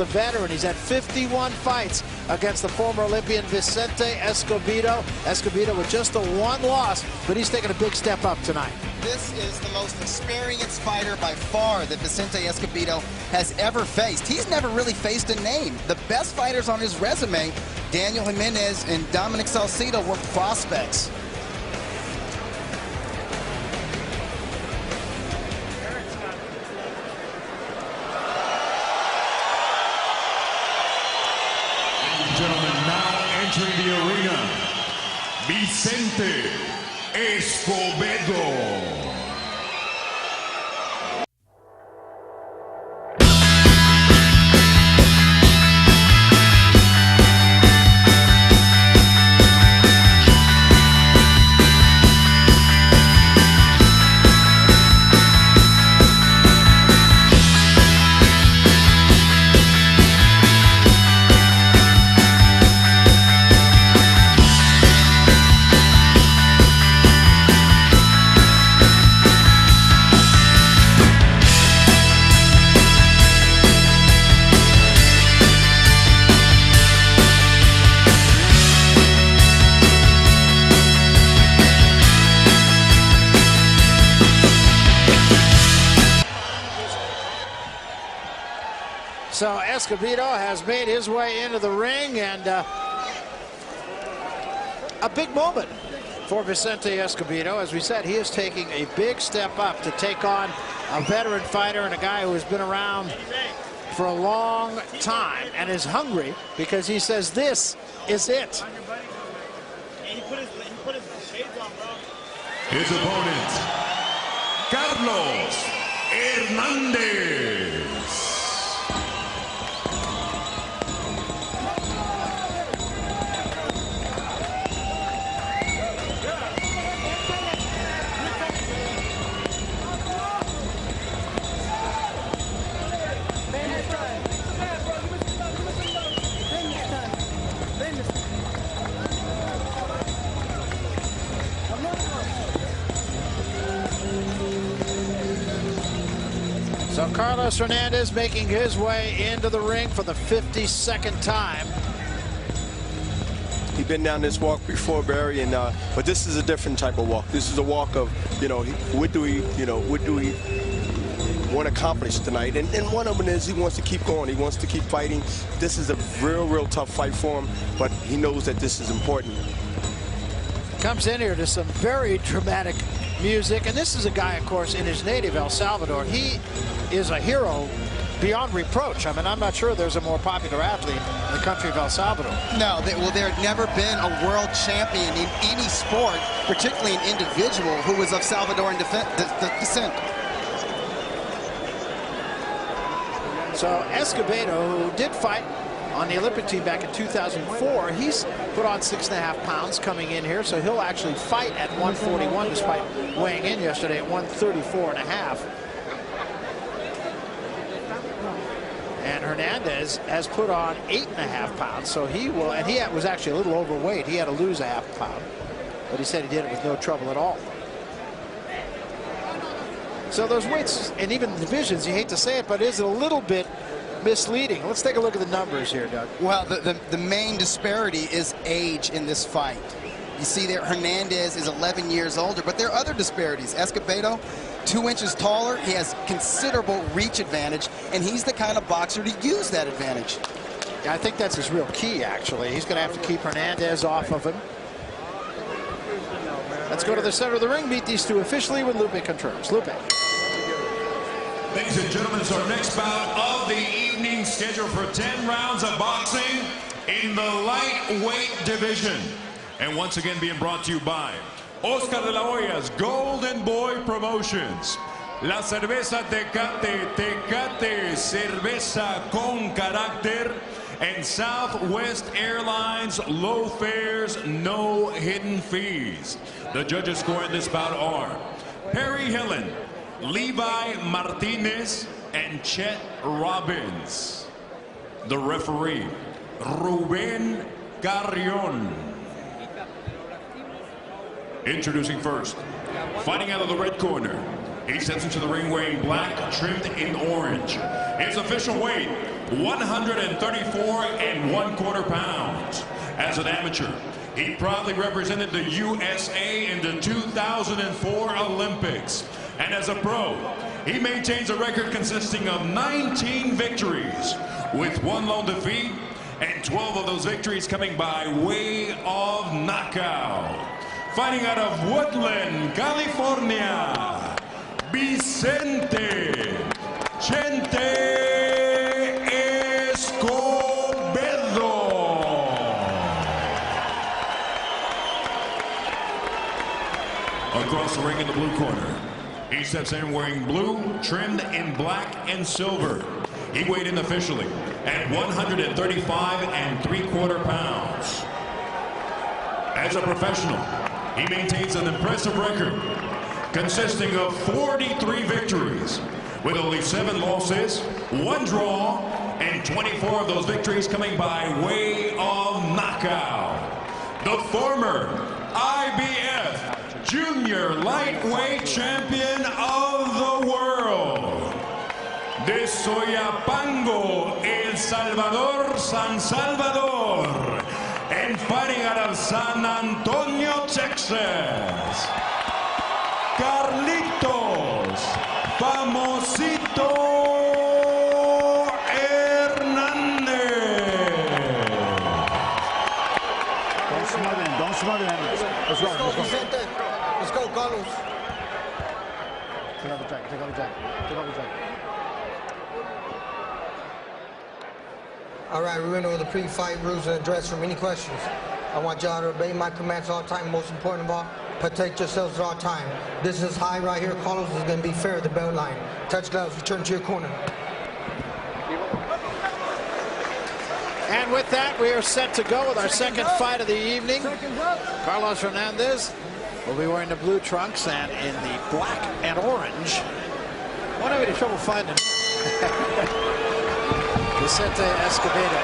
the veteran. He's had 51 fights against the former Olympian Vicente Escobedo. Escobedo with just the one loss, but he's taking a big step up tonight. This is the most experienced fighter by far that Vicente Escobedo has ever faced. He's never really faced a name. The best fighters on his resume, Daniel Hernandez and Dominic Salcido, were prospects. Gentlemen, now entering the arena, Vicente Escobedo. So Escobedo has made his way into the ring, and a big moment for Vicente Escobedo. As we said, he is taking a big step up to take on a veteran fighter and a guy who has been around for a long time and is hungry because he says this is it. His opponent, Carlos Hernandez. So Carlos Hernandez making his way into the ring for the 52nd time. He's been down this walk before, Barry, and but this is a different type of walk. This is a walk of, what do we want to accomplish tonight? And one of them is he wants to keep going. He wants to keep fighting. This is a real tough fight for him, but he knows that this is important. Comes in here to some very dramatic music, and this is a guy, of course, in his native El Salvador. He is a hero beyond reproach. I mean, I'm not sure there's a more popular athlete in the country of El Salvador. No, there had never been a world champion in any sport, particularly an individual, who was of Salvadoran descent. So Escobedo, who did fight on the Olympic team back in 2004, he's put on 6.5 pounds coming in here, so he'll actually fight at 141 despite weighing in yesterday at 134.5. And Hernandez has put on 8.5 pounds, so he will, and he was actually a little overweight. He had to lose a half pound, but he said he did it with no trouble at all. So those weights, and even the divisions, you hate to say it, but it is a little bit misleading. Let's take a look at the numbers here, Doug. Well, the main disparity is age in this fight. You see there, Hernandez is 11 years older, but there are other disparities. Escobedo, 2 inches taller. He has considerable reach advantage, and he's the kind of boxer to use that advantage. Yeah, I think that's his real key, actually. He's going to have to keep Hernandez off of him. Let's go to the center of the ring, meet these two officially with Lupe Contreras. Lupe. Ladies and gentlemen, it's our next bout of the evening, scheduled for 10 rounds of boxing in the lightweight division. And once again being brought to you by Oscar de la Hoya's Golden Boy Promotions. La cerveza Tecate, Tecate, cerveza con carácter. And Southwest Airlines, low fares, no hidden fees. The judges scoring this bout are Perry Hillen, Levi Martinez, and Chet Robbins. The referee, Ruben Carrion. Introducing first, fighting out of the red corner. He steps into the ring wearing black, trimmed in orange. His official weight, 134 1/4 pounds. As an amateur, he proudly represented the USA in the 2004 Olympics. And as a pro, he maintains a record consisting of 19 victories, with 1 lone defeat, and 12 of those victories coming by way of knockout. Fighting out of Woodland, California, Vicente Escobedo. Across the ring in the blue corner, he steps in wearing blue, trimmed in black and silver. He weighed in officially at 135 3/4 pounds. As a professional, he maintains an impressive record consisting of 43 victories, with only 7 losses, 1 draw, and 24 of those victories coming by way of knockout. The former IBF Junior Lightweight Champion of the world, de Soyapango, El Salvador, San Salvador, and fighting out of San Antonio, Texas, Carlitos Famosito Hernandez. Don't smother him. Don't smother him. Let's go. Let's go. Vicente. Let's go, Carlos. Take off the jacket. Take off the jacket. Take off the jacket. All right, we went over the pre-fight rules and address from any questions. I want y'all to obey my commands all the time. Most important of all, protect yourselves at all time. This is high right here. Carlos is going to be fair at the belt line. Touch gloves. Return to your corner. And with that, we are set to go with our second fight of the evening. Carlos Hernandez will be wearing the blue trunks and in the black and orange. Won't have any trouble finding Vicente Escobedo.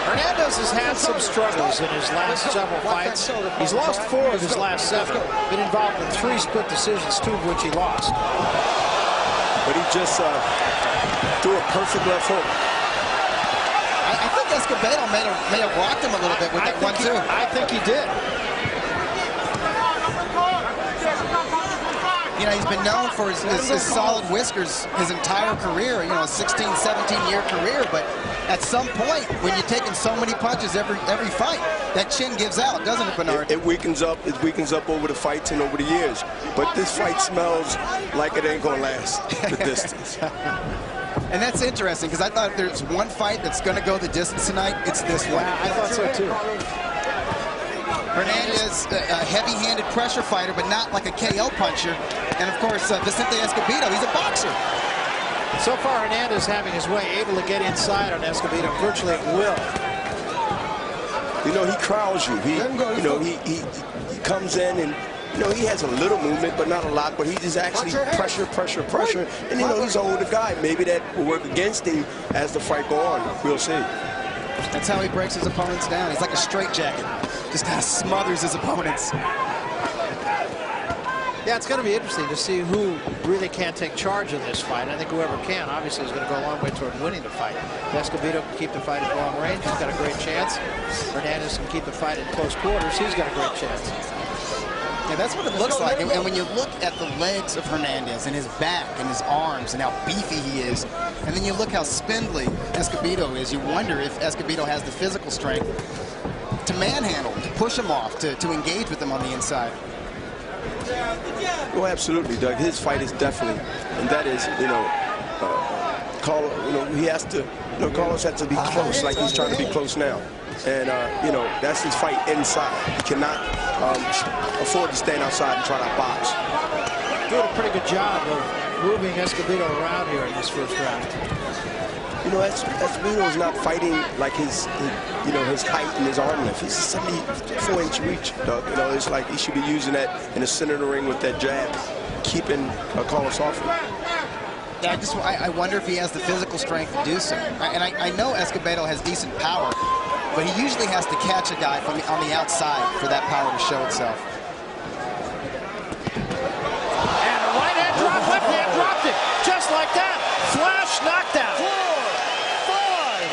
Hernandez has had some struggles in his last several fights. He's lost 4 of his last 7. Been involved in 3 split decisions, 2 of which he lost. But he just threw a perfect left hook. I think Escobedo may have rocked him a little bit with that 1-2. I think he did. You know, he's been known for his solid whiskers his entire career, you know, a 16, 17-year career. But at some point, when you're taking so many punches every fight, that chin gives out, doesn't it, Bernard? It weakens up. It weakens up over the fights and over the years. But this fight smells like it ain't going to last the distance. And that's interesting, because I thought if there's one fight that's going to go the distance tonight, it's this one. I thought so, too. Hernandez, a heavy-handed pressure fighter, but not like a KO puncher. And, of course, Vicente Escobedo, he's a boxer. So far, Hernandez having his way, able to get inside on Escobedo virtually at will. You know, he crowds you. He comes in and, you know, he has a little movement, but not a lot. But he just actually pressure. And, you know, he's an older guy. Maybe that will work against him as the fight go on. We'll see. That's how he breaks his opponents down. He's like a straitjacket. Just kind of smothers his opponents. Yeah, it's going to be interesting to see who really can take charge of this fight. I think whoever can, obviously, is going to go a long way toward winning the fight. If Escobedo can keep the fight at long range, he's got a great chance. Hernandez can keep the fight at close quarters, he's got a great chance. Yeah, that's what it looks like. And when you look at the legs of Hernandez and his back and his arms and how beefy he is, and then you look how spindly Escobedo is, you wonder if Escobedo has the physical strength to manhandle, to push him off, to engage with him on the inside. Well, absolutely, Doug. His fight is definitely, and that is, you know, he has to, Carlos has to be close, like he's trying to be close now. And, you know, that's his fight inside. He cannot afford to stand outside and try to box. Doing a pretty good job of moving Escobedo around here in this first round. You know, Escobedo is not fighting like his height and his arm length. He's 74-inch reach, Doug. You know, it's like he should be using that in the center of the ring with that jab, keeping Carlos off him. Yeah, I wonder if he has the physical strength to do so. And I know Escobedo has decent power, but he usually has to catch a guy on the outside for that power to show itself. And a right hand drop, left at that. Flash knockdown.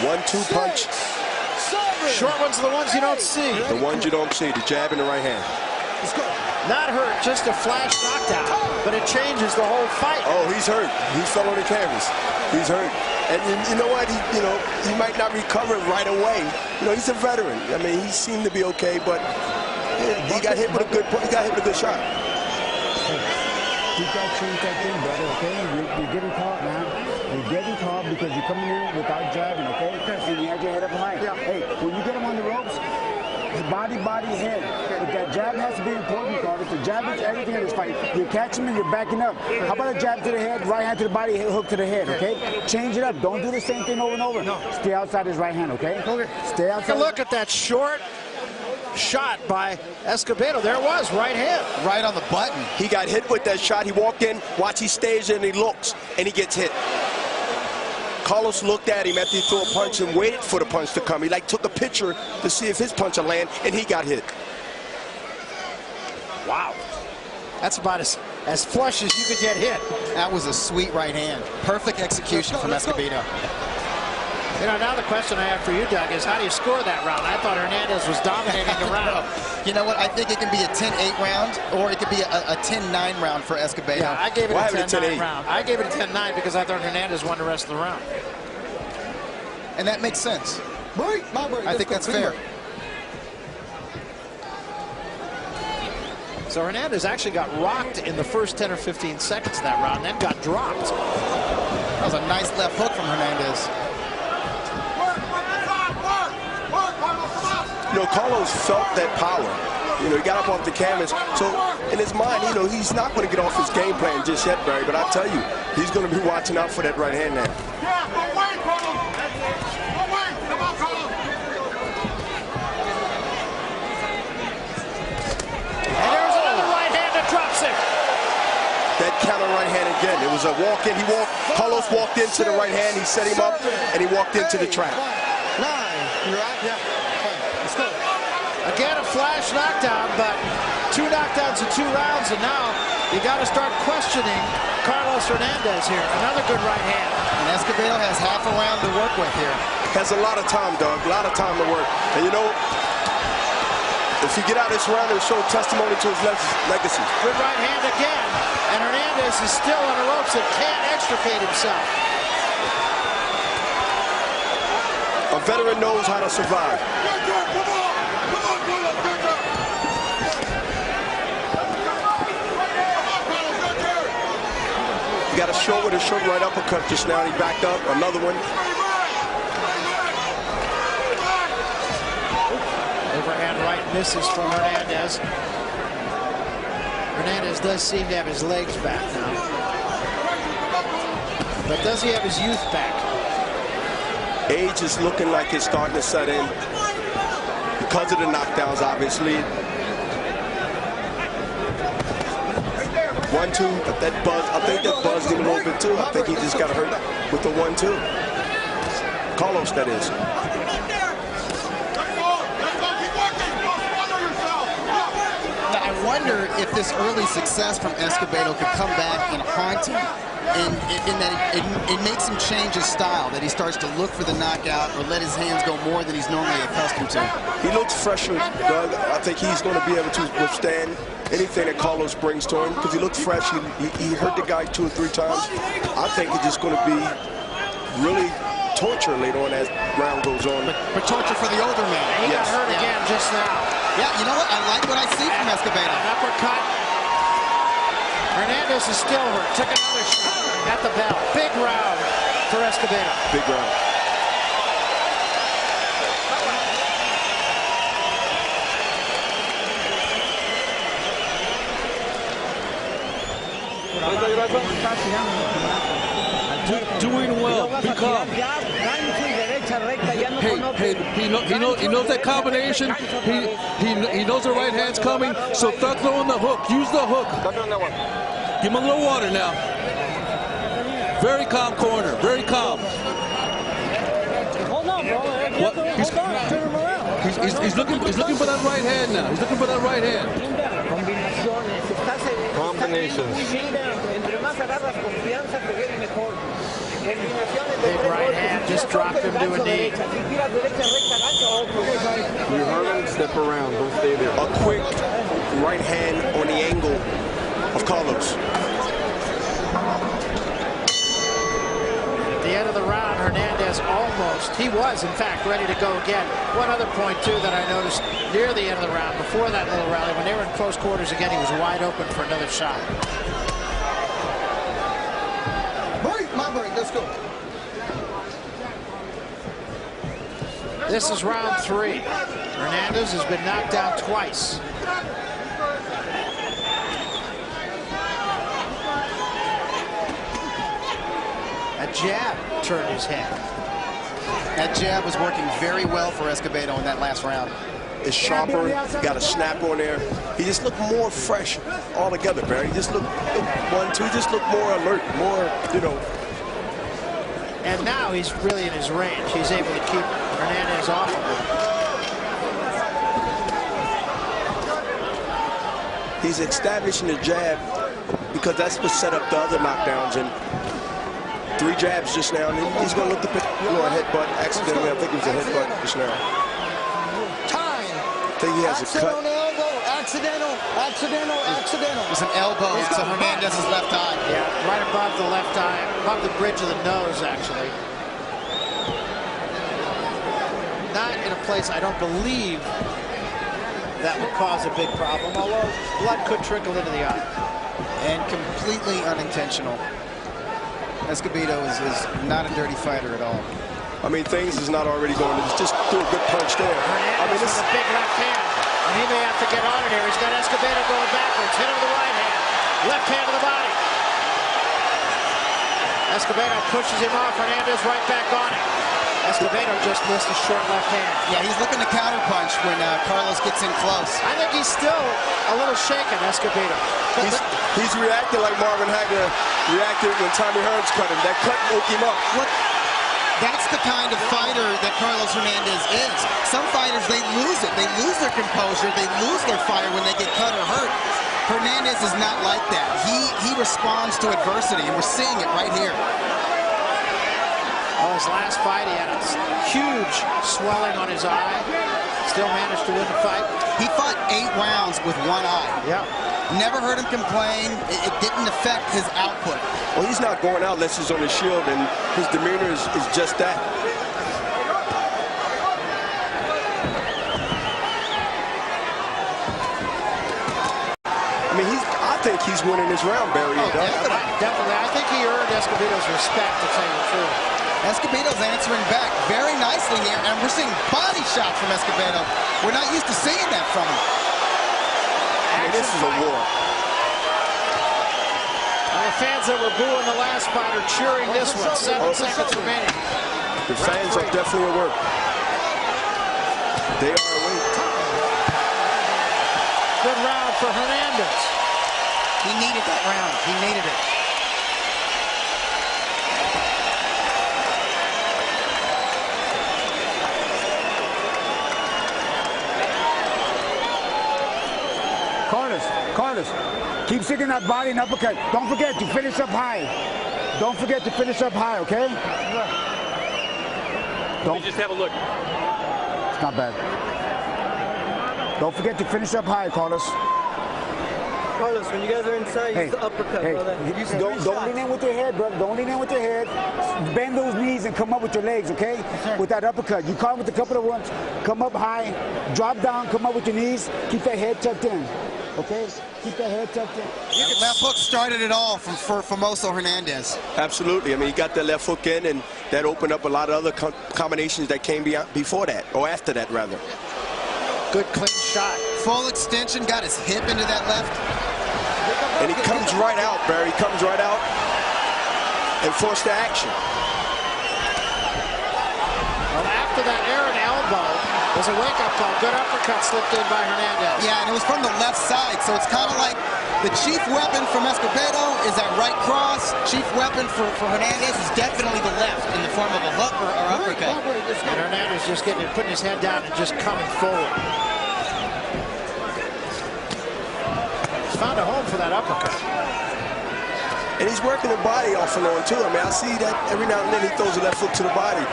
1-2 punch. Short ones are the ones you don't see. The ones you don't see, the jab in the right hand. Not hurt, just a flash knockdown, but it changes the whole fight. Oh, he's hurt. He fell on the canvas. He's hurt. And you know what? He might not recover right away. He's a veteran. I mean, he seemed to be okay, but he got hit with a good shot. You got to change that thing, brother, okay? You're getting caught, man. You're getting caught because you're coming in without jabbing, okay? And you had your head up high. Yeah. Hey, when you get him on the ropes, body, head. But that jab has to be important, Carlos. The jab is everything in this fight. You catch him and you're backing up. How about a jab to the head, right hand to the body, hook to the head, okay? Change it up. Don't do the same thing over and over. No. Stay outside his right hand, okay? Stay outside. Take a look at that short shot by Escobedo. There it was, right hand. Right on the button. He got hit with that shot. He walked in, watch, he stays there and he looks, and he gets hit. Carlos looked at him after he threw a punch and waited for the punch to come. He took a picture to see if his punch would land, and he got hit. Wow. That's about as flush as you could get hit. That was a sweet right hand. Perfect execution from Escobedo. Now the question I have for you, Doug, is how do you score that round? I thought Hernandez was dominating the round. You know what? I think it can be a 10-8 round, or it could be a 10-9 round for Escobedo. Yeah, I gave it a 10-9 round. I gave it a 10-9 because I thought Hernandez won the rest of the round. And that makes sense. I think that's fair. So Hernandez actually got rocked in the first 10 or 15 seconds of that round, then got dropped. That was a nice left hook from Hernandez. Carlos felt that power. He got up off the canvas. So in his mind, he's not going to get off his game plan just yet, Barry. But I tell you, he's going to be watching out for that right hand now. And there's another right hand that drops him. That counter right hand again. It was a walk-in. Carlos walked into the right hand. He set him up, and he walked into the trap. Again, a flash knockdown, but 2 knockdowns in 2 rounds, and now you got to start questioning Carlos Hernandez here. Another good right hand. And Escobedo has half a round to work with here. Has a lot of time, Doug. A lot of time to work. And if you get out this round, it'll show testimony to his legacy. Good right hand again, and Hernandez is still on the ropes and can't extricate himself. A veteran knows how to survive. Got a short with a short right uppercut just now. He backed up. Another one. Overhand right misses from Hernandez. Hernandez does seem to have his legs back now. But does he have his youth back? Age is looking like it's starting to set in because of the knockdowns, obviously. 1-2, but that buzz, I think that buzzed him a little bit too. I think he just got hurt with the 1-2. Carlos, that is. Now, I wonder if this early success from Escobedo could come back and haunt him, in that it makes him change his style, that he starts to look for the knockout or let his hands go more than he's normally accustomed to. He looks fresher, Doug. I think he's going to be able to withstand anything that Carlos brings to him because he looks fresh. He hurt the guy 2 or 3 times. I think it's just going to be really torture later on as round goes on. But torture for the older man. He got hurt again just now. Yeah, you know what? I like what I see from Escobedo. An uppercut. Hernandez is still hurt. Took another shot at the bell. Big round for Escobedo. Big round. Doing well. Be calm. He knows that combination. He knows the right hand's coming. So start throwing the hook. Use the hook. Give him a little water now. Very calm corner. Very calm. What? He's looking for that right hand now. He's looking for that right hand. Combinations. just dropped him to a knee. You heard him, step around, don't stay there. A quick right hand on the angle of Carlos. At the end of the round, Hernandez almost, he was in fact ready to go again. One other point too that I noticed near the end of the round, before that little rally, when they were in close quarters again, he was wide open for another shot. Break, my break, let's go. This is round 3. Hernandez has been knocked down twice. A jab turned his head. That jab was working very well for Escobedo in that last round. It's sharper, got a snap on there. He just looked more fresh altogether, Barry. He just looked 1-2, he just looked more alert, more, you know. And now he's really in his range. He's able to keep Hernandez off of him. He's establishing the jab because that's what set up the other knockdowns. And 3 jabs just now, and he's going to look to pick a headbutt accidentally. I think it was a headbutt just now. Time. I think he has a cut. Accidental. It was an elbow to Hernandez's left eye. Yeah, right above the left eye, above the bridge of the nose, actually. Not in a place I don't believe that would cause a big problem, although blood could trickle into the eye. And completely unintentional. Escobedo is not a dirty fighter at all. I mean, things is not already going. It's just threw a good punch there. Hernandez I mean, with a big left hand. And he may have to get on it here. He's got Escobedo going backwards. Hit him with the right hand. Left hand to the body. Escobedo pushes him off. Hernandez right back on it. Escobedo just missed a short left hand. Yeah, he's looking to counterpunch when Carlos gets in close. I think he's still a little shaken, Escobedo. he's reacting like Marvin Hagler reacted when Tommy Hearns cut him. That cut woke him up. Look, that's the kind of fighter that Carlos Hernandez is. Some fighters, they lose it. They lose their composure. They lose their fire when they get cut or hurt. Hernandez is not like that. He responds to adversity, and we're seeing it right here. Oh, his last fight, he had a huge swelling on his eye. Still managed to win the fight. He fought 8 rounds with one eye. Yeah. Never heard him complain. It didn't affect his output. Well, he's not going out unless he's on the shield, and his demeanor is just that. I mean, I think he's winning this round, Barry. Oh, definitely. I think he earned Escobedo's respect, to tell you the truth. Escobedo's answering back very nicely here, and we're seeing body shots from Escobedo. We're not used to seeing that from him. I mean, this is a war. And the fans that were booing the last fight are cheering this one. 7 seconds remaining. The fans are definitely at work. They are awake. Good round for Hernandez. He needed that round. He needed it. Carlos, keep sticking that body and uppercut. Don't forget to finish up high. Don't forget to finish up high, okay? Don't just have a look. It's not bad. Don't forget to finish up high, Carlos. Carlos, when you guys are inside, use the uppercut, brother. Don't lean in with your head, brother. Don't lean in with your head. Bend those knees and come up with your legs, okay? With that uppercut. You caught with a couple of ones. Come up high, drop down, come up with your knees. Keep that head tucked in, okay? Keep that head tucked in. That left hook started it all for famoso Hernandez. Absolutely. I mean, he got that left hook in, and that opened up a lot of other combinations that came before that, or after that, rather. Good clean shot. Full extension, got his hip into that left. And he comes right out, Barry. He comes right out and forced the action. Well, after that errant elbow was a wake-up call. Good uppercut slipped in by Hernandez. Yeah, and it was from the left side, so it's kind of like the chief weapon from Escobedo is that right cross. Chief weapon for Hernandez is definitely the left in the form of a hook or uppercut. And Hernandez just putting his head down and just coming forward. He's found a home for that uppercut. And he's working the body off and on, too. I mean, I see that every now and then he throws a left hook to the body.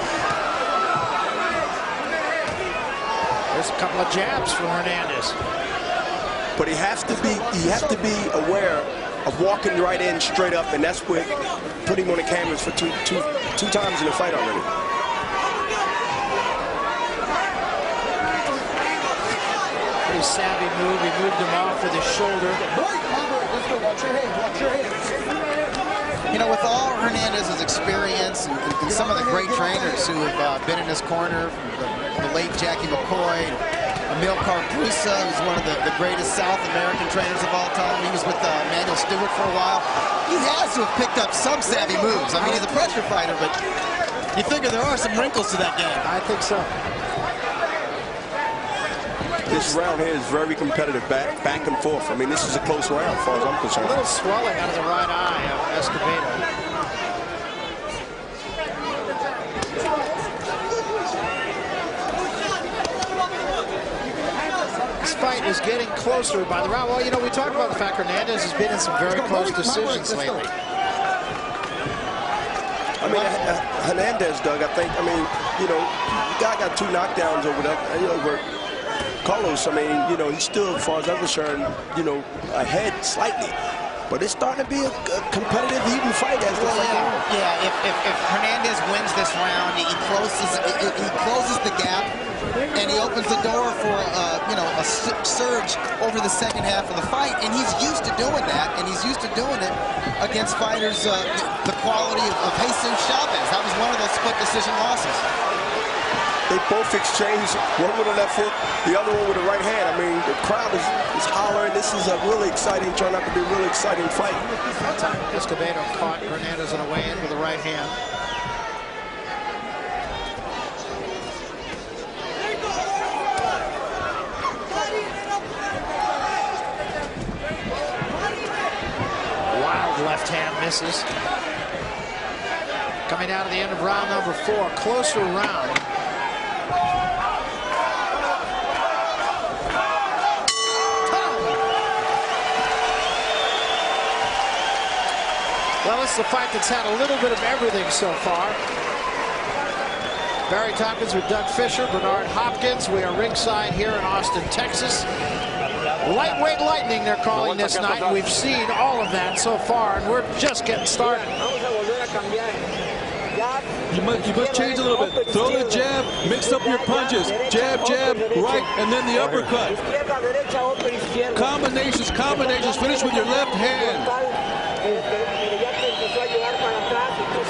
There's a couple of jabs from Hernandez. But he has to be aware of walking right in straight up, and that's what put him on the canvas for two times in the fight already. Pretty savvy move. He moved him off with his shoulder. You know, with all Hernandez's experience and some of the great trainers who have been in his corner, the late Jackie McCoy, Emil Carpusa, who's one of the greatest South American trainers of all time. He was with Manuel Stewart for a while. He has to have picked up some savvy moves. I mean, he's a pressure fighter, but you figure there are some wrinkles to that game. I think so. This round here is very competitive, back and forth. I mean, this is a close round, as far as I'm concerned. A little swelling out of the right eye of Escobedo. This fight is getting closer by the round. Well, you know, we talked about the fact Hernandez has been in some very close decisions lately. I mean, Hernandez, Doug, I think, I mean, you know, the guy got 2 knockdowns over that, you know, over Carlos. I mean, you know, he's still, as far as I'm concerned, you know, ahead slightly. But it's starting to be a competitive, even fight as the fight goes. Yeah, if Hernandez wins this round, he closes the gap, and he opens the door for you know, a surge over the second half of the fight. And he's used to doing that, and he's used to doing it against fighters the quality of Jesus Chavez. That was one of those split decision losses. They both exchanged, one with a left hook, the other one with a right hand. I mean, the crowd is hollering. This is a really exciting, turned out to be a really exciting fight. That time, Escobedo caught Hernandez on a way-in with the right hand. Wild left hand misses. Coming down to the end of round number 4, closer round. Well, it's a fight that's had a little bit of everything so far. Barry Tompkins with Doug Fisher, Bernard Hopkins. We are ringside here in Austin, Texas. Lightweight lightning, they're calling this night. We've seen all of that so far, and we're just getting started. You must change a little bit. Throw the jab, mix up your punches. Jab, jab, right, and then the uppercut. Combinations, finish with your left hand.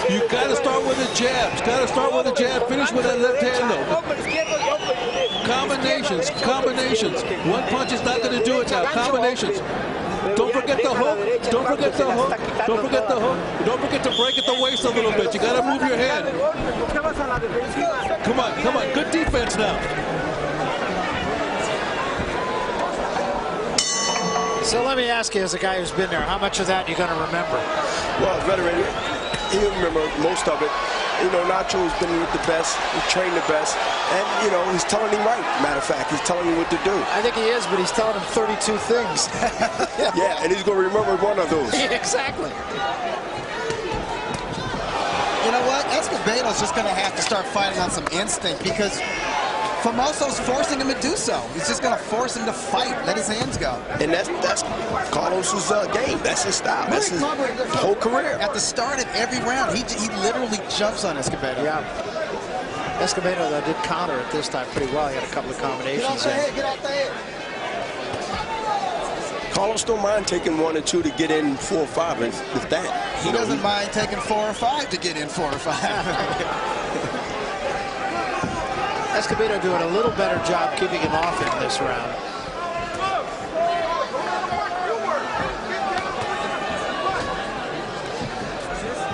You got to start with the jabs. Finish with that left hand, though. Combinations. One punch is not going to do it now. Combinations. Don't forget the hook. Don't forget to break at the waist a little bit. You got to move your hand. Come on. Good defense now. So let me ask you, as a guy who's been there, how much of that are you going to remember? Well, veteran, he'll remember most of it. You know, Nacho's been with the best, he's trained the best, and, you know, he's telling him right. Matter of fact, he's telling him what to do. I think he is, but he's telling him 32 things. Yeah, and he's going to remember one of those. Yeah, exactly. You know what? Escobedo's just going to have to start fighting on some instinct, because Famoso's forcing him to do so. He's just going to force him to fight, let his hands go. And that's Carlos's game. That's his style. That's his whole career. At the start of every round, he literally jumps on Escobedo. Yeah. Escobedo, though, did counter it this time pretty well. He had a couple of combinations. Get out there. Carlos don't mind taking 1 or 2 to get in 4 or 5, if that. He doesn't mind taking 4 or 5 to get in 4 or 5. Escobedo doing a little better job keeping him off in this round.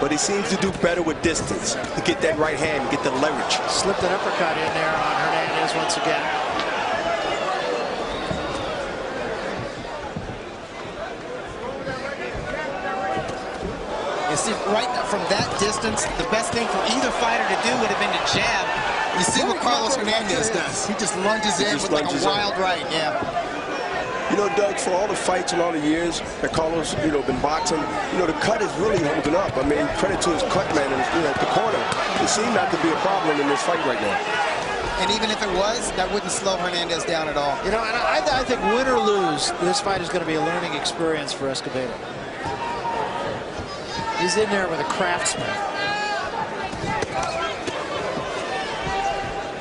But he seems to do better with distance, to get that right hand, get the leverage. Slipped an uppercut in there on Hernandez once again. You see, right from that distance, the best thing for either fighter to do would have been to jab. You see what Carlos Hernandez does. He just lunges in with like a wild right, yeah. You know, Doug, for all the fights and all the years that Carlos, been boxing, the cut is really holding up. I mean, credit to his cut man, at the corner. It seemed not to be a problem in this fight right now. And even if it was, that wouldn't slow Hernandez down at all. And I think win or lose, this fight is going to be a learning experience for Escobedo. He's in there with a craftsman.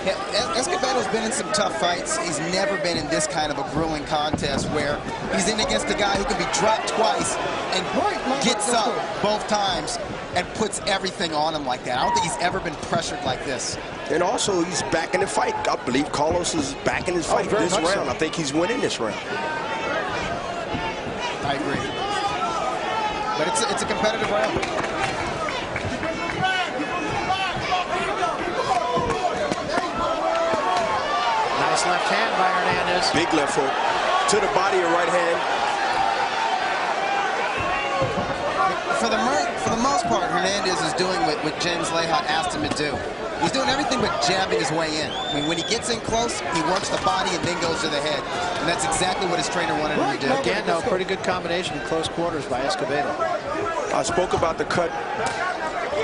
Yeah, Escobedo's been in some tough fights. He's never been in this kind of a grueling contest where he's in against a guy who can be dropped twice and gets up both times and puts everything on him like that. I don't think he's ever been pressured like this. And also, he's back in the fight. I believe Carlos is back in his fight this round. So. I think he's winning this round. I agree. But it's a competitive round. Nice left hand by Hernandez. Big left hook to the body of right hand. For the most part, Hernandez is doing what James Lehat asked him to do. He's doing everything but jabbing his way in. I mean, when he gets in close, he works the body and then goes to the head. And that's exactly what his trainer wanted him to do. Again, though, pretty good combination in close quarters by Escobedo. I spoke about the cut.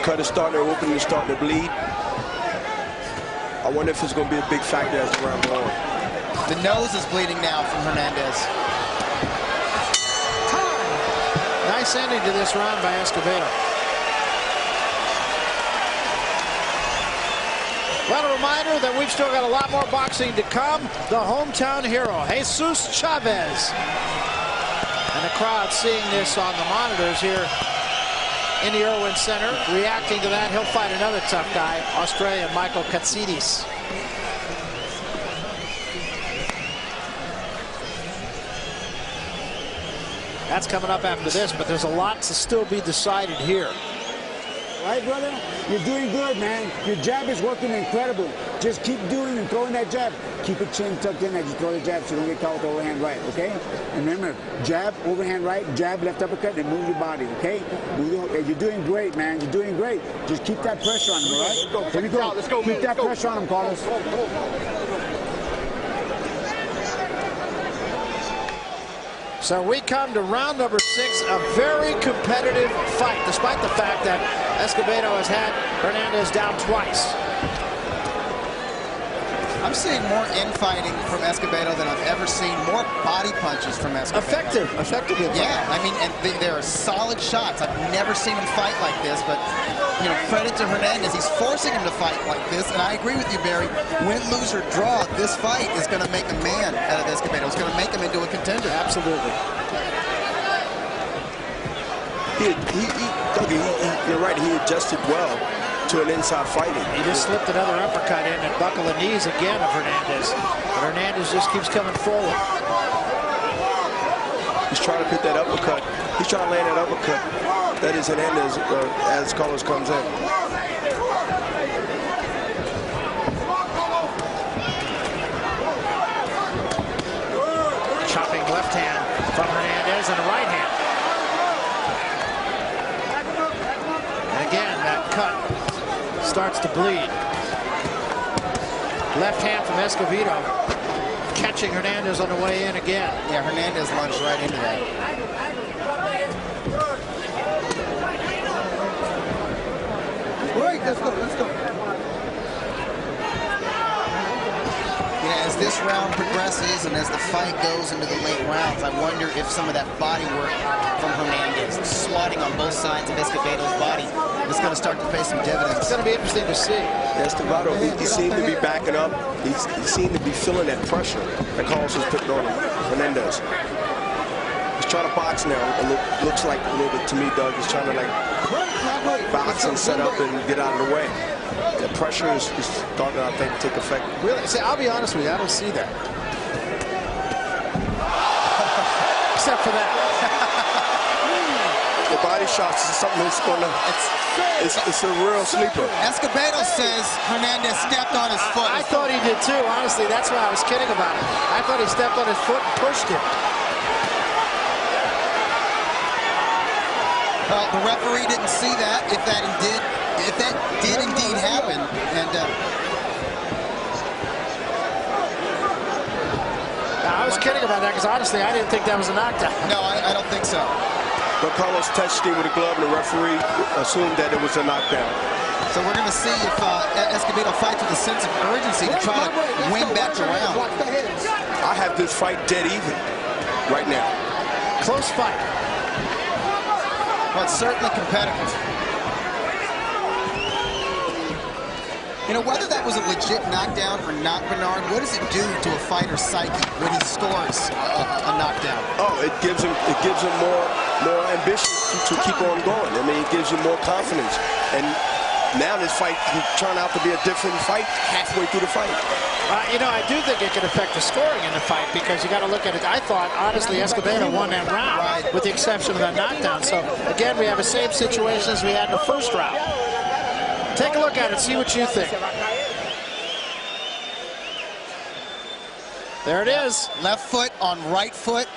Cut is starting to open and starting to bleed. I wonder if it's going to be a big factor as the round goes on. The nose is bleeding now from Hernandez. Nice ending to this round by Escobedo. Well, a reminder that we've still got a lot more boxing to come. The hometown hero, Jesus Chavez. And the crowd seeing this on the monitors here in the Irwin Center. Reacting to that, he'll fight another tough guy, Australian Michael Katsidis. That's coming up after this, but there's a lot to still be decided here. Right, brother? You're doing good, man. Your jab is working incredible. Just keep doing and throwing that jab. Keep your chin tucked in as you throw the jab so you don't get caught with the overhand right, okay? And remember, jab, overhand right, jab, left uppercut, and move your body, okay? You're doing great, man. You're doing great. Just keep that pressure on him, all right? Here we go. Let's go, keep that pressure on him, Carlos. So we come to round number 6, a very competitive fight, despite the fact that Escobedo has had Hernandez down twice. I'm seeing more infighting from Escobedo than I've ever seen. More body punches from Escobedo. Effective. Yeah, I mean, and there are solid shots. I've never seen him fight like this, but credit to Hernandez. He's forcing him to fight like this, and I agree with you, Barry. Win, lose, or draw, this fight is going to make a man out of Escobedo. It's going to make him into a contender. Absolutely. You're right. He adjusted well to an inside fighting. He just slipped another uppercut in and buckled the knees again of Hernandez. But Hernandez just keeps coming forward. He's trying to put that uppercut. He's trying to land that uppercut. That is Hernandez as Carlos comes in. Chopping left hand from Hernandez and a right hand. And again, that cut starts to bleed. Left hand from Escobedo, catching Hernandez on the way in again. Yeah, Hernandez lunged right into that. Right, let's go. As this round progresses and as the fight goes into the late rounds, I wonder if some of that body work from Hernandez, swatting on both sides of Escobedo's body, is going to start to pay some dividends. It's going to be interesting to see. Escobedo, he seemed to be backing up. He seemed to be feeling that pressure that Carlos was putting on him. Hernandez. He's trying to box now. It looks like a little bit to me, Doug. He's trying to box and set up and get out of the way. The pressure is starting, I think, to take effect. Really? See, I'll be honest with you, I don't see that. Except for that. The body shots is something that's going to, it's a real sleeper. Escobedo says Hernandez stepped on his foot. I thought he did too, honestly. That's why I was kidding about it. I thought he stepped on his foot and pushed him. Well, the referee didn't see that. If that did indeed happen, and I was kidding about that, because honestly, I didn't think that was a knockdown. No, I don't think so. But Carlos touched him with a glove, and the referee assumed that it was a knockdown. So we're going to see if Escobedo fights with a sense of urgency to try to win back the round. I have this fight dead even right now. Close fight. But certainly competitive. You know, whether that was a legit knockdown or not, Bernard, what does it do to a fighter's psyche when he scores a knockdown? Oh, it gives him more ambition to keep on going. I mean, it gives him more confidence. And now this fight can turn out to be a different fight halfway through the fight. You know, I do think it can affect the scoring in the fight, because you got to look at it. I thought, honestly, Escobedo won that round, with the exception of that knockdown. So, again, we have the same situation as we had in the first round. Take a look at it, see what you think. There it is. Left foot on right foot.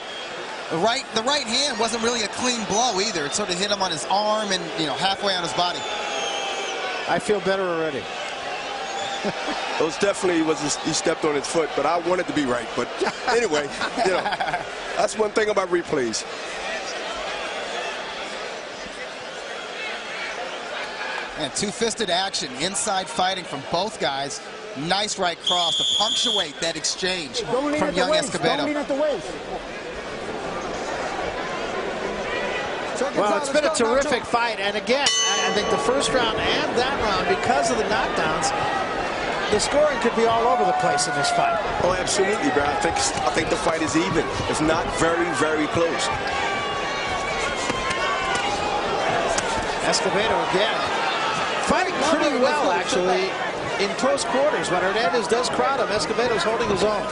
The right hand wasn't really a clean blow either. It sort of hit him on his arm and, you know, halfway on his body. I feel better already. It was definitely he stepped on his foot, but I wanted to be right. But anyway, you know, that's one thing about replays. And two-fisted action, inside fighting from both guys. Nice right cross to punctuate that exchange from young Escobedo. Don't lean at the waist. Well, it's been a terrific fight, and again, I think the first round and that round, because of the knockdowns, the scoring could be all over the place in this fight. Oh, absolutely, bro. I think the fight is even. It's not very, very close. Escobedo again. Fighting pretty well, actually, in close quarters. When Hernandez does crowd him, Escobedo's holding his own.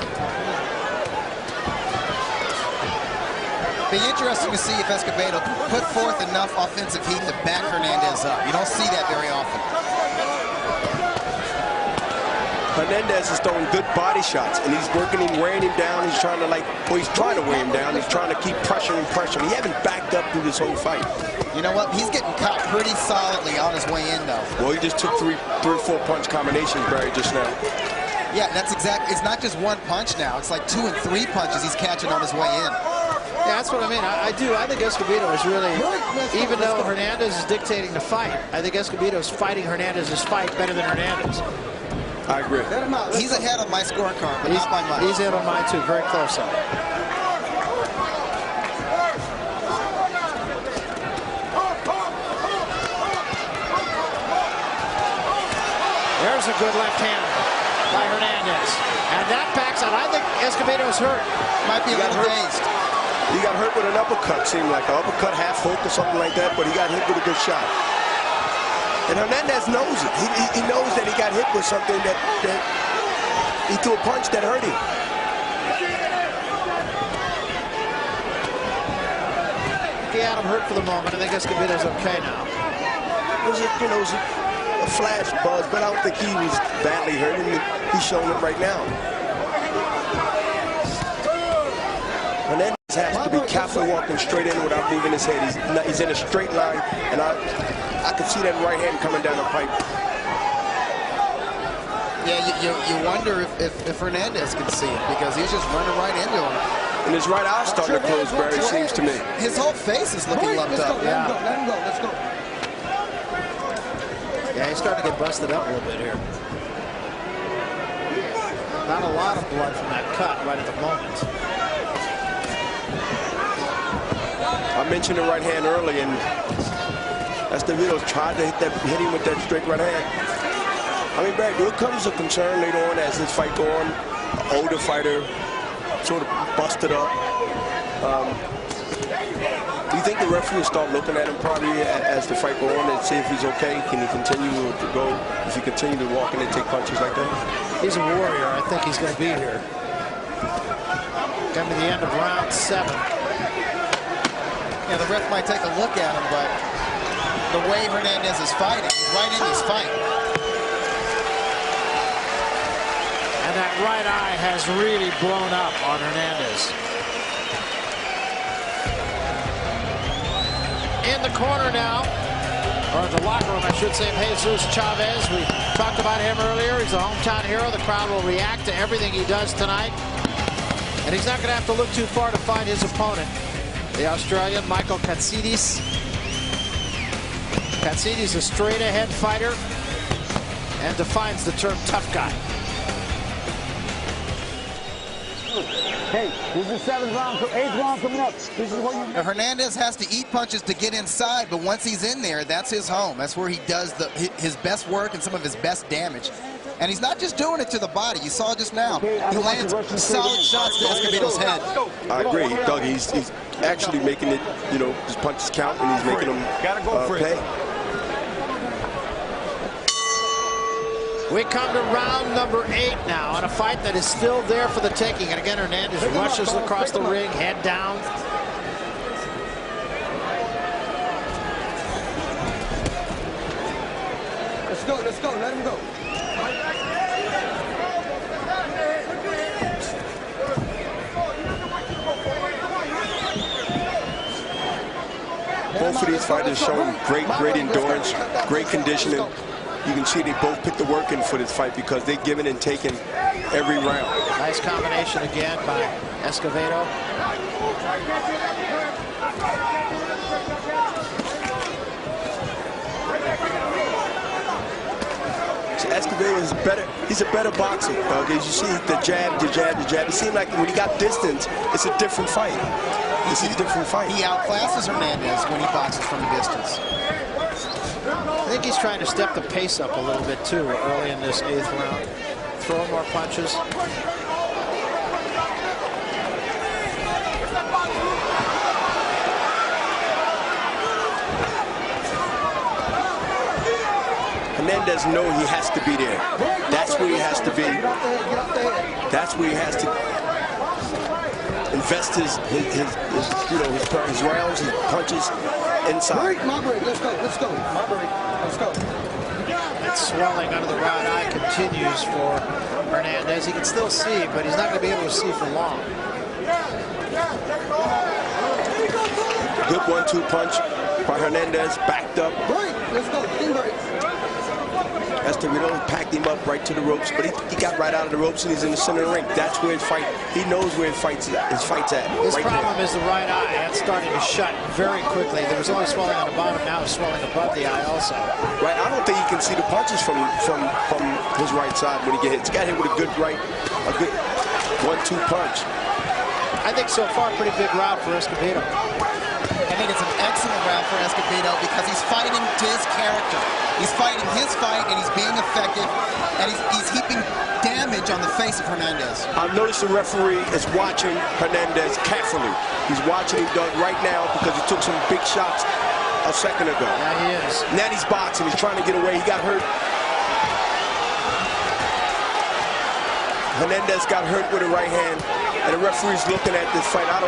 Be interesting to see if Escobedo can put forth enough offensive heat to back Hernandez up. You don't see that very often. Hernandez is throwing good body shots, and he's working him, wearing him down. He's trying to he's trying to wear him down. He's trying to keep pressuring. He hasn't backed up through this whole fight. You know what? He's getting caught pretty solidly on his way in, though. Well, he just took three or four punch combinations, Barry, just now. Yeah, that's exactly. It's not just one punch now. It's like 2 and 3 punches he's catching on his way in. Yeah, that's what I mean. I think Escobedo is really, even though Hernandez is dictating the fight, I think Escobedo is fighting Hernandez's fight better than Hernandez. I agree. He's ahead of my scorecard, but not by much. He's ahead on mine, too. Very close up. There's a good left hand by Hernandez. And that backs out. I think Escobedo's hurt. Might be a little dazed. He got hurt with an uppercut, seemed like an uppercut half hook or something like that, but he got hit with a good shot. And Hernandez knows it. He knows that he got hit with something that he threw a punch that hurt him. He had him hurt for the moment. I think Escobedo's okay now. It was a flash buzz, but I don't think he was badly hurt. I mean, he's showing it right now. Hernandez has to be careful walking straight in without moving his head. He's in a straight line, and I can see that right hand coming down the pipe. Yeah, you wonder if Hernandez can see it, because he's just running right into him. And his right eye's starting to close, Barry, it seems to me. His whole face is looking lumped up. Yeah. Let him go. Let's go. Yeah, he's starting to get busted up a little bit here. Not a lot of blood from that cut right at the moment. I mentioned the right hand early, and Escobedo tried to hit him with that straight right hand. I mean, Barry, there comes a concern later on as this fight go on. An older fighter, sort of busted up. Do you think the referee will start looking at him probably as the fight go on and see if he's okay? Can he continue to go? If he continue to walk in and take punches like that? He's a warrior. I think he's going to be here. Coming to the end of round 7. Yeah, the ref might take a look at him, but the way Hernandez is fighting, he's right in this fight. And that right eye has really blown up on Hernandez. In the corner now, or in the locker room, I should say, Jesus Chavez. We talked about him earlier. He's a hometown hero. The crowd will react to everything he does tonight. And he's not going to have to look too far to find his opponent, the Australian Michael Katsidis. Katsidis, a straight-ahead fighter, and defines the term tough guy. Hey, this is the 7th round, 8th round coming up. This is what you... Hernandez has to eat punches to get inside, but once he's in there, that's his home. That's where he does his best work and some of his best damage. And he's not just doing it to the body. You saw just now. He lands solid shots to Escobedo's head. I agree, Doug. He's actually making it, you know, his punches count, and he's making them pay. We come to round number 8 now, on a fight that is still there for the taking. And again, Hernandez rushes across the ring, head down. Let's go, let him go. Both of these fighters showing great endurance, great conditioning. You can see they both put the work in for this fight because they're giving and taking every round. Nice combination again by Escobedo. So Escobedo is better. He's a better boxer, Doug. As you see, the jab. It seemed like when he got distance, it's a different fight. It's a different fight. He outclasses Hernandez when he boxes from a distance. I think he's trying to step the pace up a little bit too early in this 8th round. Throw more punches. Hernandez knows he has to be there. That's where he has to be. That's where he has to invest his rounds, his punches inside. Let's go. That swelling under the right eye continues for Hernandez. He can still see, but he's not going to be able to see for long. Good 1-2 punch by Hernandez, backed up. Let's go. Escobedo packed him up right to the ropes, but he got right out of the ropes and he's in the center of the ring. That's where his fight. He knows where his fight's at. His problem is the right eye. That's starting to shut very quickly. There was only swelling on the bottom. Now it's swelling above the eye also. Right. I don't think he can see the punches from his right side when he gets hit. He's got hit with a good 1-2 punch. I think so far pretty big round for Escobedo. I think it's an excellent round for Escobedo because he's fighting to his character. He's fighting his fight, and he's being effective, and he's heaping damage on the face of Hernandez. I've noticed the referee is watching Hernandez carefully. He's watching him, Doug, right now because he took some big shots a second ago. Yeah, he is. Now he's boxing. He's trying to get away. He got hurt. Hernandez got hurt with a right hand, and the referee's looking at this fight. I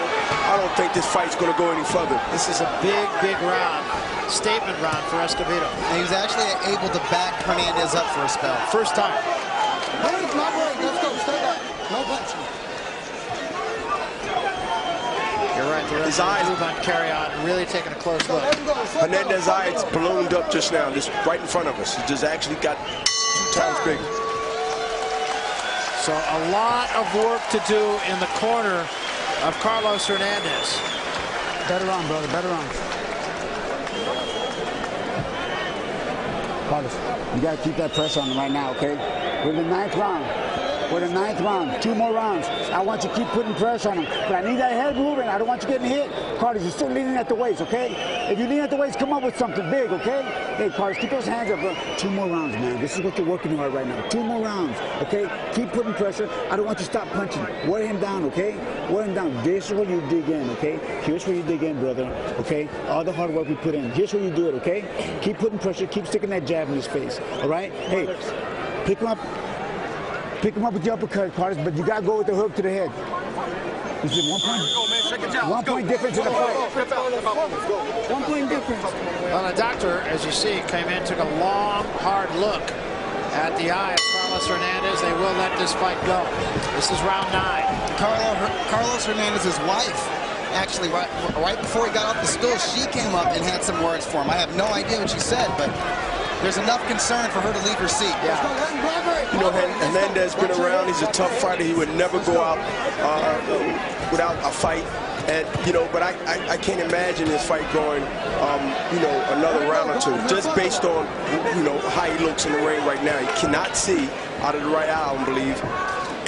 don't think this fight's going to go any further. This is a big round. Statement round for Escobedo. And he was actually able to back Hernandez up for a spell. First time. Let's go. Stay back. No punching. You're right. His eyes move on carry on. Really taking a close look. Hernandez's eyes ballooned up just now, just right in front of us. He just actually got 2 times bigger. So a lot of work to do in the corner of Carlos Hernandez. Better on, brother. Better on. Carlos, you got to keep that pressure on him right now, okay? We're in the 9th round. 2 more rounds. I want you to keep putting pressure on him. But I need that head moving. I don't want you getting hit. Carlos, you're still leaning at the waist, okay? If you lean at the waist, come up with something big, okay? Hey, Carlos, keep those hands up, bro. 2 more rounds, man. This is what you're working on right now. 2 more rounds, okay? Keep putting pressure. I don't want you to stop punching. Wear him down, okay? Wear him down. This is where you dig in, okay? Here's where you dig in, brother, okay? All the hard work we put in. Here's where you do it, okay? Keep putting pressure. Keep sticking that jab in his face, all right? Hey, pick him up. Pick him up with the uppercut, Carlos, but you got to go with the hook to the head. This is 1 point. 1 point difference in the fight. 1 point difference. Well, the doctor, as you see, came in, took a long, hard look at the eye of Carlos Hernandez. They will let this fight go. This is round 9. Carlos Hernandez's wife, actually, right before he got off the stool, she came up and had some words for him. I have no idea what she said, but there's enough concern for her to leave her seat. Yeah. You know, Hernandez been around. He's a tough fighter. He would never go out without a fight. And, you know, but I can't imagine this fight going, you know, another round or two, just based on, you know, how he looks in the ring right now. He cannot see out of the right eye, I believe.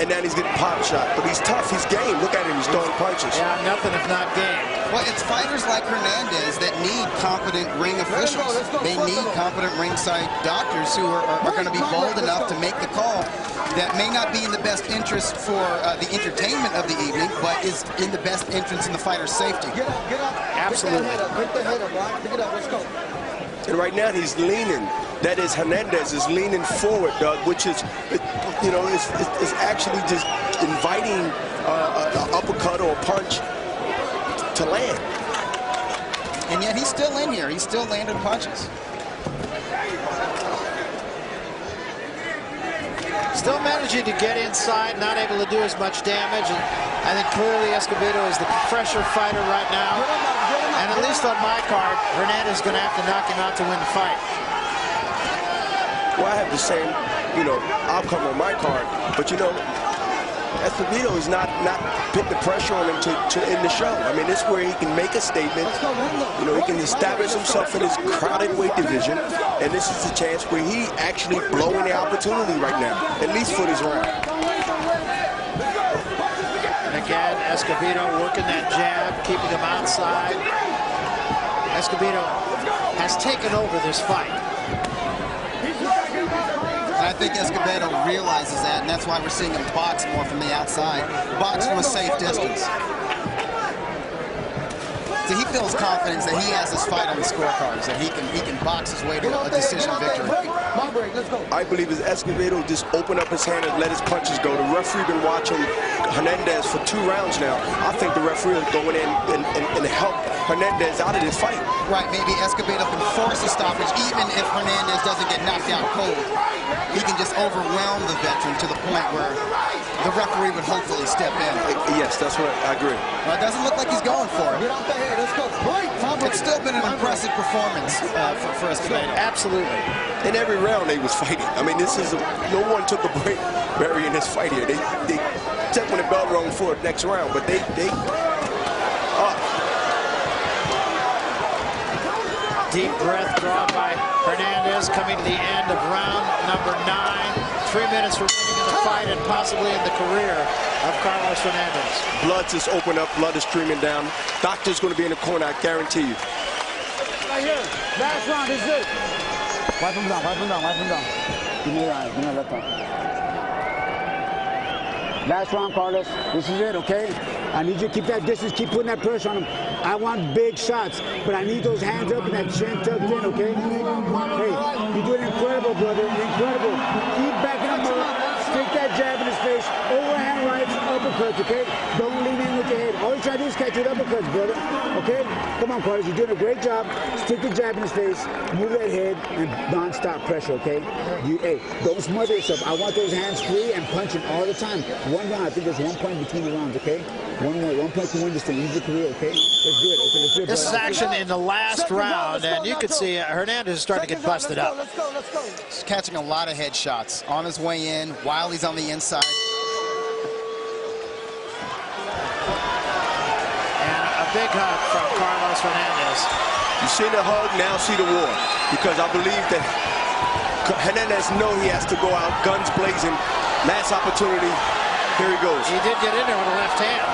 And then he's getting pop shot. But he's tough. He's game. Look at him. He's throwing punches. Yeah, nothing if not game. Well, it's fighters like Hernandez that need competent ring officials. They need competent ringside doctors who are going to be bold enough to make the call that may not be in the best interest for the entertainment of the evening, but is in the best interest in the fighter's safety. Get up. Absolutely. Pick the head up, right? Pick it up. Let's go. And right now he's leaning. That is, Hernandez is leaning forward, Doug, which is, you know, it's actually just inviting an uppercut or a punch to land. And yet he's still in here. He's still landing punches. Still managing to get inside, not able to do as much damage. And I think clearly Escobedo is the fresher fighter right now. And at least on my card, Hernandez is going to have to knock him out to win the fight. Well, I have the same, you know, outcome on my card. But, you know, Escobedo is not putting the pressure on him to end the show. I mean, this is where he can make a statement. You know, he can establish himself in his crowded weight division. And this is the chance where he actually blowing the opportunity right now, at least for this round. And again, Escobedo working that jab, keeping him outside. Escobedo has taken over this fight. And I think Escobedo realizes that, and that's why we're seeing him box more from the outside. Box from a safe distance. So he feels confidence that he has this fight on the scorecards, that he can box his way to a decision victory. I believe as Escobedo just open up his hand and let his punches go. The referee been watching Hernandez for 2 rounds now. I think the referee is going in and help Hernandez out of this fight. Right, maybe Escobedo can force a stoppage even if Hernandez doesn't get knocked out cold. He can just overwhelm the veteran to the point where the referee would hopefully step in. Yes, that's what I agree. Well, it doesn't look like he's going for it. It's still been an impressive performance for Escobedo. Absolutely. In every round they was fighting. I mean, this is no one took a break, Barry, in this fight here. They checked when the bell rung for the next round, but they Deep breath drawn by Hernandez, coming to the end of round number 9. 3 minutes remaining in the fight and possibly in the career of Carlos Hernandez. Blood just opened up, blood is streaming down. Doctor's going to be in the corner, I guarantee you. Right here, last round, this is it. Wipe him down, wipe him down, wipe him down. Give me that, give me that left Last round, Carlos. This is it, okay? I need you to keep that distance, keep putting that pressure on him. I want big shots, but I need those hands up and that chin tucked in, okay? Hey, you're doing incredible, brother, incredible. Keep backing him up, stick that jab in his face, overhand rights, uppercuts, okay? Don't lean in with your head. All you try to do is catch your uppercuts, brother, okay? Come on, Carlos, you're doing a great job. Stick the jab in his face, move that head, and non-stop pressure, okay? Hey, don't smother yourself. I want those hands free and punching all the time. 1 round, I think there's 1 point between the rounds, okay? 1 point to win this thing. Use your career, okay? Let's do it, okay? Let's do it. This is action in the last round, and you can see Hernandez is starting to get busted up. He's catching a lot of head shots on his way in, while he's on the inside. And a big hug from Carlos Hernandez. You see the hug, now see the war. Because I believe that Hernandez knows he has to go out guns blazing. Last opportunity, here he goes. He did get in there with a left hand.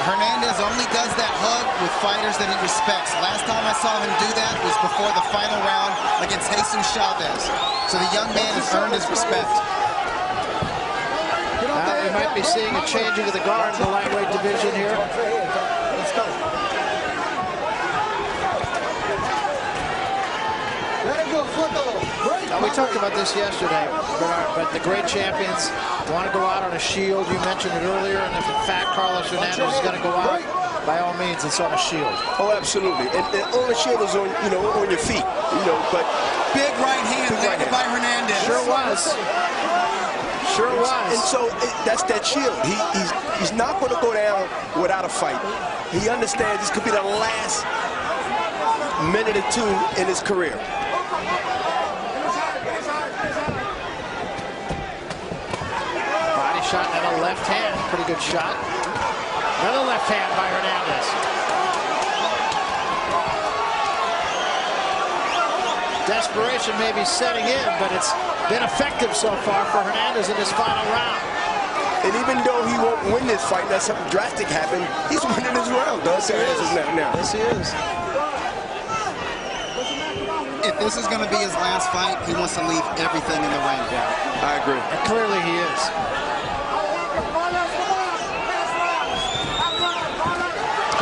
Hernandez only does that hug with fighters that he respects. Last time I saw him do that was before the final round against Jesus Chavez. So the young man has earned his respect. Now we might be seeing a changing of the guard in the lightweight division here. Let's go. Let it go, Now, we talked about this yesterday, but the great champions want to go out on a shield. You mentioned it earlier, and if in fact Carlos Hernandez is going to go out, by all means, it's on a shield. Oh, absolutely. And on the shield is on, on your feet, but big right hand landed by Hernandez. Sure was. Sure was. And so that's that shield. He's not going to go down without a fight. He understands this could be the last minute or two in his career. shot and a left hand. Pretty good shot. Another left hand by Hernandez. Desperation may be setting in, but it's been effective so far for Hernandez in this final round. And even though he won't win this fight, unless something drastic happened, he's winning this round, Doug. Yes, he is. If this is going to be his last fight, he wants to leave everything in the ring. Yeah, I agree. And clearly he is.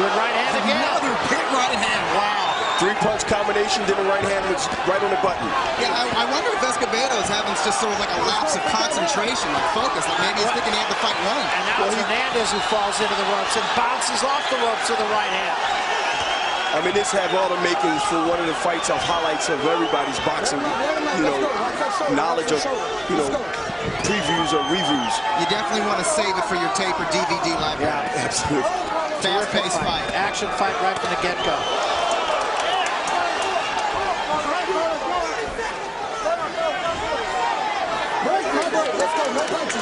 Good right hand again. Another big right hand. Wow. 3-punch combination, then the right hand was right on the button. Yeah, I wonder if Escobedo is having just sort of like a lapse of concentration, like focus, like maybe he's thinking he had the fight won. And now it's Hernandez who falls into the ropes and bounces off the ropes with the right hand. I mean, this have all the makings for one of the fights of highlights of everybody's boxing, knowledge of, previews or reviews. You definitely want to save it for your tape or DVD library. Yeah, absolutely. Fast-paced fight. Action fight right from the get-go.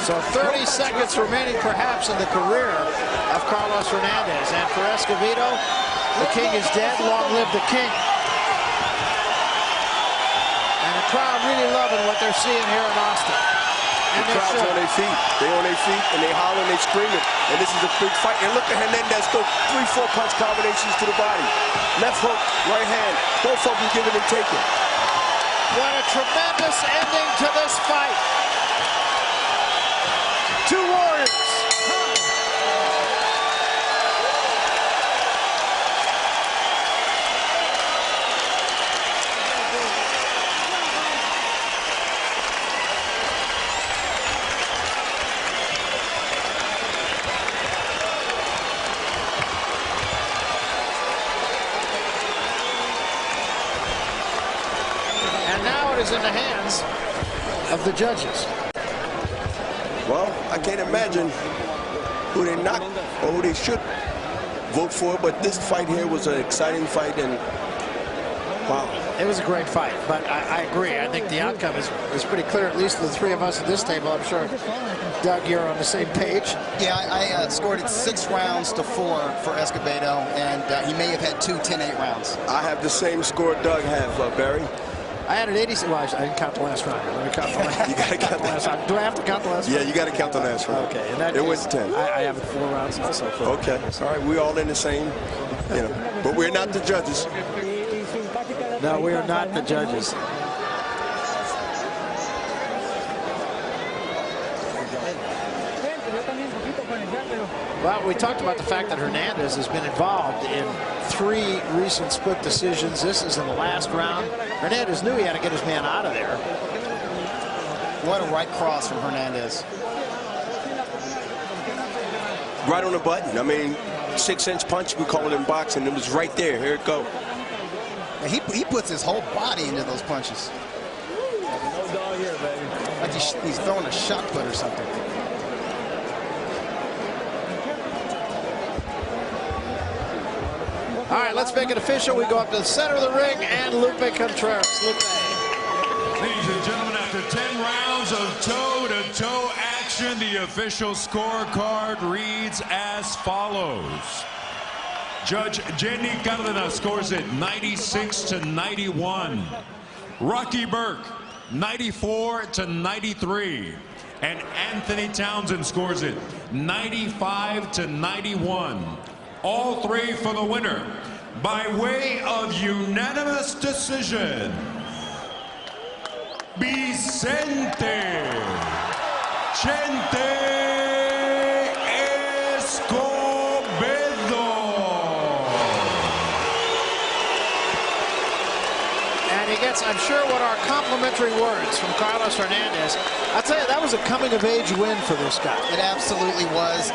So 30 seconds remaining perhaps in the career of Carlos Hernandez. And for Escobedo, the king is dead. Long live the king. And the crowd really loving what they're seeing here in Austin. And the crowd's on their feet. They're on their feet and they hollering, they screaming. And this is a big fight. And look at Hernandez go 3-4 punch combinations to the body. Left hook, right hand. Both of them giving and taking. What a tremendous ending to this fight. Two warriors. And now it is in the hands of the judges. Well, I can't imagine who they knocked or who they should vote for, but this fight here was an exciting fight, and wow. It was a great fight, but I agree. I think the outcome is pretty clear, at least to the three of us at this table. I'm sure, Doug, you're on the same page. Yeah, I scored it 6 rounds to 4 for Escobedo, and he may have had 2 10-8 rounds. I have the same score Doug have, Barry. I had an 86. Well, I didn't count the last round. Let me count the last. You got to count the last round. Do I have to count the last round? Yeah, you got to count the last round. Okay. And that it went 10. I have 4 rounds also. Okay. All right. We're all in the same, but we're not the judges. No, we are not the judges. Well, we talked about the fact that Hernandez has been involved in 3 recent split decisions. This is in the last round. Hernandez knew he had to get his man out of there. What a right cross from Hernandez. Right on the button. I mean, 6-inch punch, we call it in boxing. It was right there. Here it go. He puts his whole body into those punches. Like he's throwing a shot put or something. All right, let's make it official. We go up to the center of the ring, and Lupe Contreras. Lupe. Ladies and gentlemen, after 10 rounds of toe-to-toe action, the official scorecard reads as follows. Judge Jenny Cárdenas scores it 96-91. Rocky Burke, 94-93. And Anthony Townsend scores it 95-91. All 3 for the winner by way of unanimous decision. Vicente Chente Escobedo. And he gets, I'm sure, what are complimentary words from Carlos Hernandez. I'll tell you, that was a coming-of-age win for this guy. It absolutely was.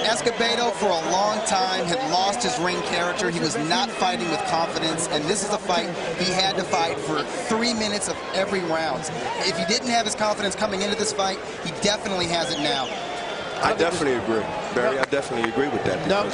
Escobedo for a long time had lost his ring character. He was not fighting with confidence, and this is a fight he had to fight for 3 minutes of every round. If he didn't have his confidence coming into this fight, he definitely has it now. I definitely agree, Barry. I definitely agree with that. No